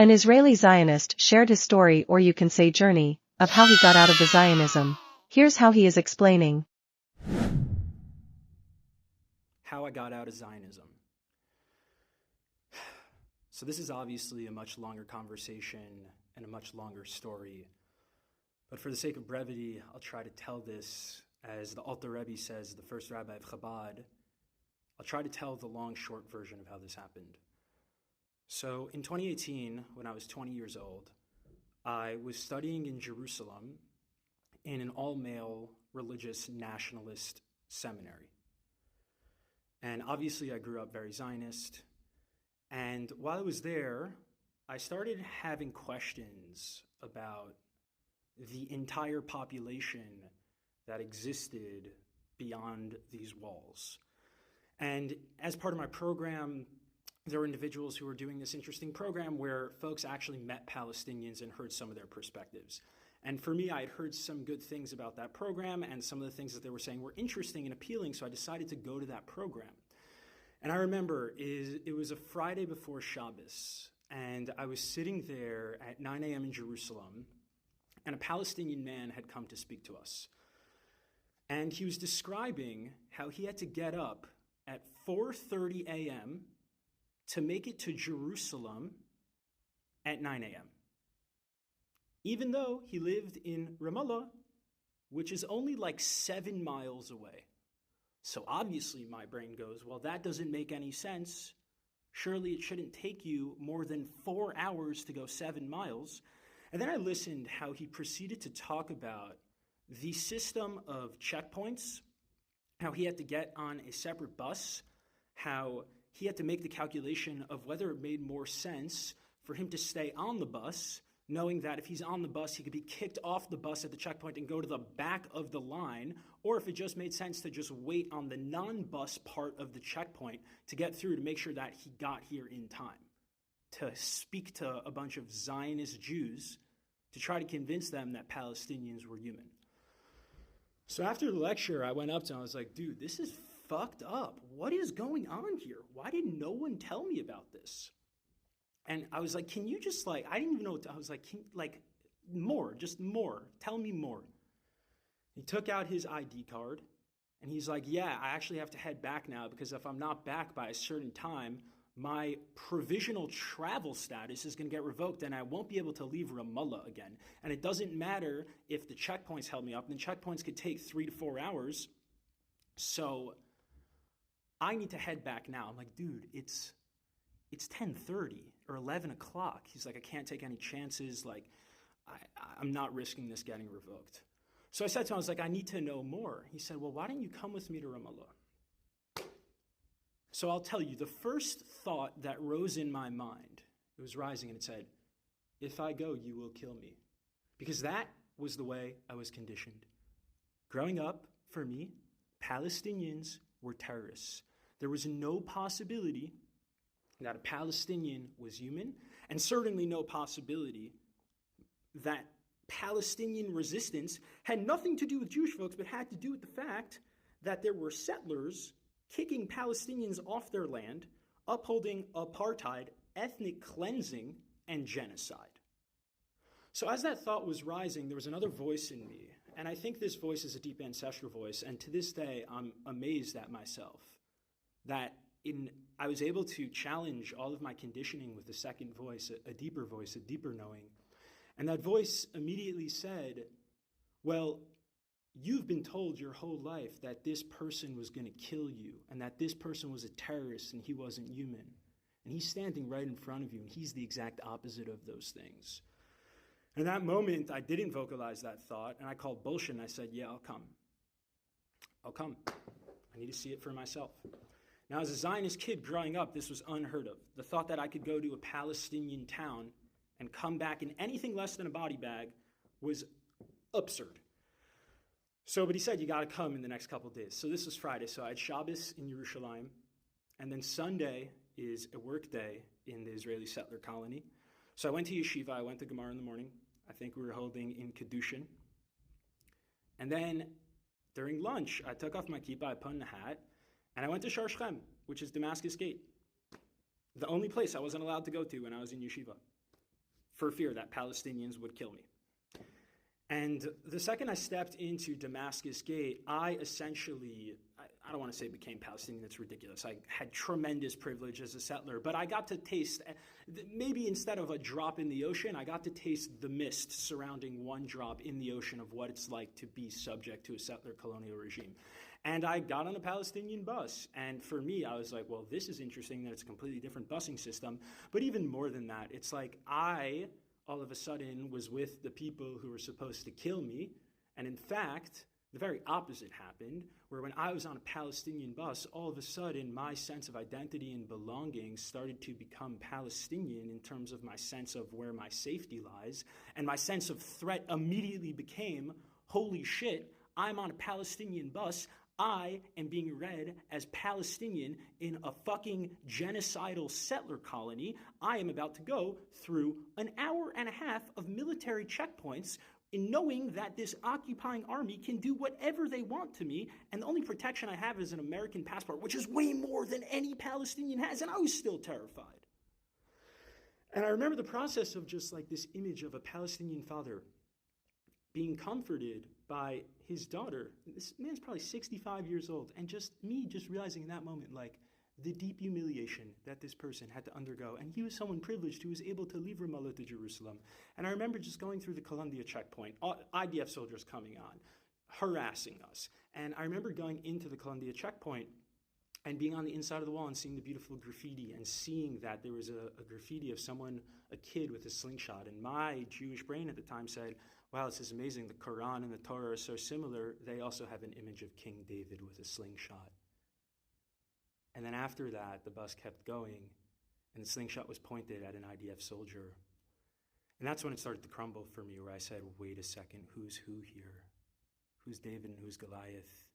An Israeli Zionist shared his story, or you can say journey, of how he got out of the Zionism. Here's how he is explaining. How I got out of Zionism. So this is obviously a much longer conversation and a much longer story. But for the sake of brevity, I'll try to tell this, as the Alter Rebbe says, the first rabbi of Chabad. I'll try to tell the long, short version of how this happened. So in 2018, when I was 20 years old, I was studying in Jerusalem in an all-male religious nationalist seminary. And obviously I grew up very Zionist. And while I was there, I started having questions about the entire population that existed beyond these walls. And as part of my program, there were individuals who were doing this interesting program where folks actually met Palestinians and heard some of their perspectives. And for me, I had heard some good things about that program, and some of the things that they were saying were interesting and appealing, so I decided to go to that program. And I remember it was a Friday before Shabbos, and I was sitting there at 9 a.m. in Jerusalem, and a Palestinian man had come to speak to us. And he was describing how he had to get up at 4:30 a.m. to make it to Jerusalem at 9 a.m. Even though he lived in Ramallah, which is only like 7 miles away. So obviously my brain goes, well, that doesn't make any sense. Surely it shouldn't take you more than 4 hours to go 7 miles. And then I listened how he proceeded to talk about the system of checkpoints, how he had to get on a separate bus, how he had to make the calculation of whether it made more sense for him to stay on the bus, knowing that if he's on the bus, he could be kicked off the bus at the checkpoint and go to the back of the line, or if it just made sense to just wait on the non-bus part of the checkpoint to get through to make sure that he got here in time, to speak to a bunch of Zionist Jews to try to convince them that Palestinians were human. So after the lecture, I went up to him, I was like, dude, this is fucked up. What is going on here? Why did no one tell me about this? And I was like, can you just I didn't even know what I was like, more, just more. Tell me more. He took out his ID card and he's like, yeah, I actually have to head back now because if I'm not back by a certain time, my provisional travel status is going to get revoked and I won't be able to leave Ramallah again. And it doesn't matter if the checkpoints held me up, and the checkpoints could take 3 to 4 hours. So I need to head back now. I'm like, dude, it's 10:30 or 11 o'clock. He's like, I can't take any chances. I'm not risking this getting revoked. So I said to him, I was like, I need to know more. He said, well, why don't you come with me to Ramallah? So I'll tell you, the first thought that rose in my mind, it was rising and it said, if I go, you will kill me. Because that was the way I was conditioned. Growing up, for me, Palestinians were terrorists. There was no possibility that a Palestinian was human, and certainly no possibility that Palestinian resistance had nothing to do with Jewish folks, but had to do with the fact that there were settlers kicking Palestinians off their land, upholding apartheid, ethnic cleansing, and genocide. So as that thought was rising, there was another voice in me, and I think this voice is a deep ancestral voice, and to this day, I'm amazed at myself that I was able to challenge all of my conditioning with a second voice, a deeper voice, a deeper knowing. And that voice immediately said, well, you've been told your whole life that this person was going to kill you and that this person was a terrorist and he wasn't human. And he's standing right in front of you and he's the exact opposite of those things. In that moment, I didn't vocalize that thought and I called bullshit and I said, yeah, I'll come. I'll come. I need to see it for myself. Now, as a Zionist kid growing up, this was unheard of. The thought that I could go to a Palestinian town and come back in anything less than a body bag was absurd. But he said, you got to come in the next couple of days. So this was Friday. So I had Shabbos in Yerushalayim. And then Sunday is a work day in the Israeli settler colony. So I went to yeshiva. I went to Gemara in the morning. I think we were holding in Kedushin. And then during lunch, I took off my kippah, I put on a hat, and I went to Shar Shechem, which is Damascus Gate. The only place I wasn't allowed to go to when I was in yeshiva. for fear that Palestinians would kill me. And the second I stepped into Damascus Gate, I essentially, I don't want to say became Palestinian, that's ridiculous. I had tremendous privilege as a settler, but I got to taste, maybe instead of a drop in the ocean, I got to taste the mist surrounding one drop in the ocean of what it's like to be subject to a settler colonial regime. And I got on a Palestinian bus, and for me, I was like, well, this is interesting that it's a completely different busing system, but even more than that, it's like all of a sudden was with the people who were supposed to kill me. And in fact, the very opposite happened, where when I was on a Palestinian bus, all of a sudden my sense of identity and belonging started to become Palestinian in terms of my sense of where my safety lies. And my sense of threat immediately became, holy shit, I'm on a Palestinian bus. I am being read as Palestinian in a fucking genocidal settler colony. I am about to go through an hour and a half of military checkpoints in knowing that this occupying army can do whatever they want to me, and the only protection I have is an American passport, which is way more than any Palestinian has, and I was still terrified. And I remember the process of just like this image of a Palestinian father being comforted by his daughter. This man's probably 65 years old. And just me just realizing in that moment, like, the deep humiliation that this person had to undergo. And he was someone privileged who was able to leave Ramallah to Jerusalem. And I remember just going through the Columbia checkpoint, IDF soldiers coming on, harassing us. And I remember going into the Columbia checkpoint and being on the inside of the wall and seeing the beautiful graffiti and seeing that there was a graffiti of someone, a kid with a slingshot. And my Jewish brain at the time said, wow, this is amazing. The Quran and the Torah are so similar. They also have an image of King David with a slingshot. And then after that, the bus kept going, and the slingshot was pointed at an IDF soldier. And that's when it started to crumble for me, where I said, wait a second, who's who here? Who's David and who's Goliath?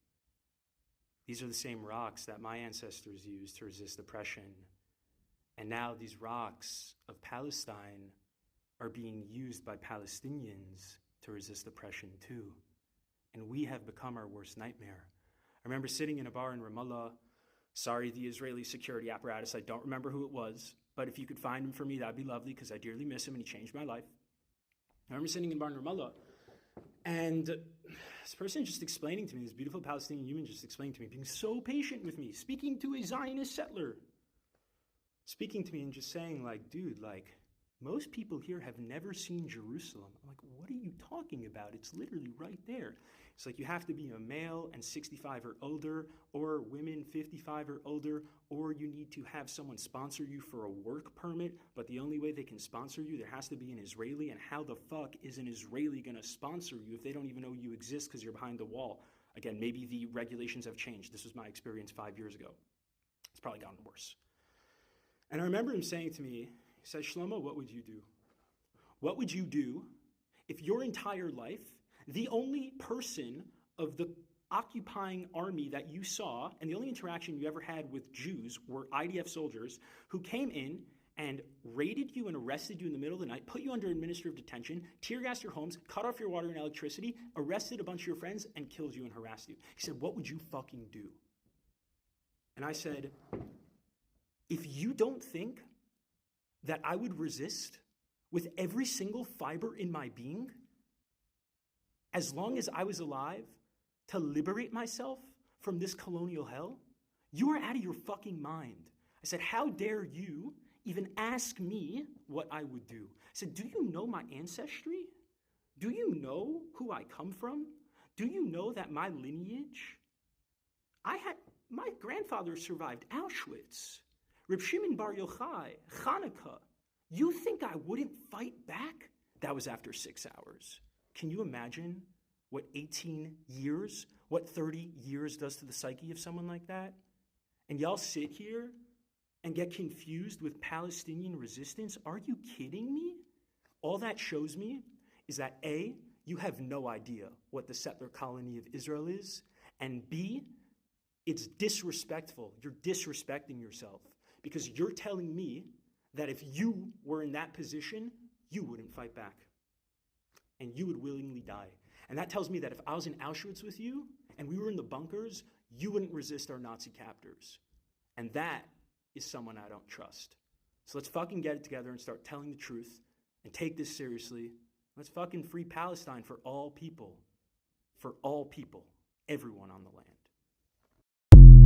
These are the same rocks that my ancestors used to resist oppression. And now these rocks of Palestine are being used by Palestinians to resist oppression too. And we have become our worst nightmare. I remember sitting in a bar in Ramallah. Sorry, the Israeli security apparatus, I don't remember who it was, but if you could find him for me, that'd be lovely, because I dearly miss him and he changed my life. I remember sitting in a bar in Ramallah, and this person just explaining to me, this beautiful Palestinian human just explaining to me, being so patient with me, speaking to a Zionist settler, speaking to me and just saying, like, dude, like, most people here have never seen Jerusalem. I'm like, what are you talking about? It's literally right there. It's like you have to be a male and 65 or older, or women 55 or older, or you need to have someone sponsor you for a work permit, but the only way they can sponsor you, there has to be an Israeli, and how the fuck is an Israeli going to sponsor you if they don't even know you exist because you're behind the wall? Again, maybe the regulations have changed. This was my experience 5 years ago. It's probably gotten worse. And I remember him saying to me, he said, Shlomo, what would you do? What would you do if your entire life, the only person of the occupying army that you saw, and the only interaction you ever had with Jews were IDF soldiers who came in and raided you and arrested you in the middle of the night, put you under administrative detention, tear gassed your homes, cut off your water and electricity, arrested a bunch of your friends, and killed you and harassed you? He said, what would you fucking do? And I said, if you don't think that I would resist with every single fiber in my being, as long as I was alive, to liberate myself from this colonial hell, you are out of your fucking mind. I said, how dare you even ask me what I would do? I said, do you know my ancestry? Do you know who I come from? Do you know that my lineage? My grandfather survived Auschwitz, Reb Shimon Bar Yochai, Hanukkah. You think I wouldn't fight back? That was after 6 hours. Can you imagine what 18 years, what 30 years does to the psyche of someone like that? And y'all sit here and get confused with Palestinian resistance? Are you kidding me? All that shows me is that A, you have no idea what the settler colony of Israel is, and B, it's disrespectful. You're disrespecting yourself because you're telling me that if you were in that position, you wouldn't fight back and you would willingly die. And that tells me that if I was in Auschwitz with you and we were in the bunkers, you wouldn't resist our Nazi captors. And that is someone I don't trust. So let's fucking get it together and start telling the truth and take this seriously. Let's fucking free Palestine for all people, everyone on the land.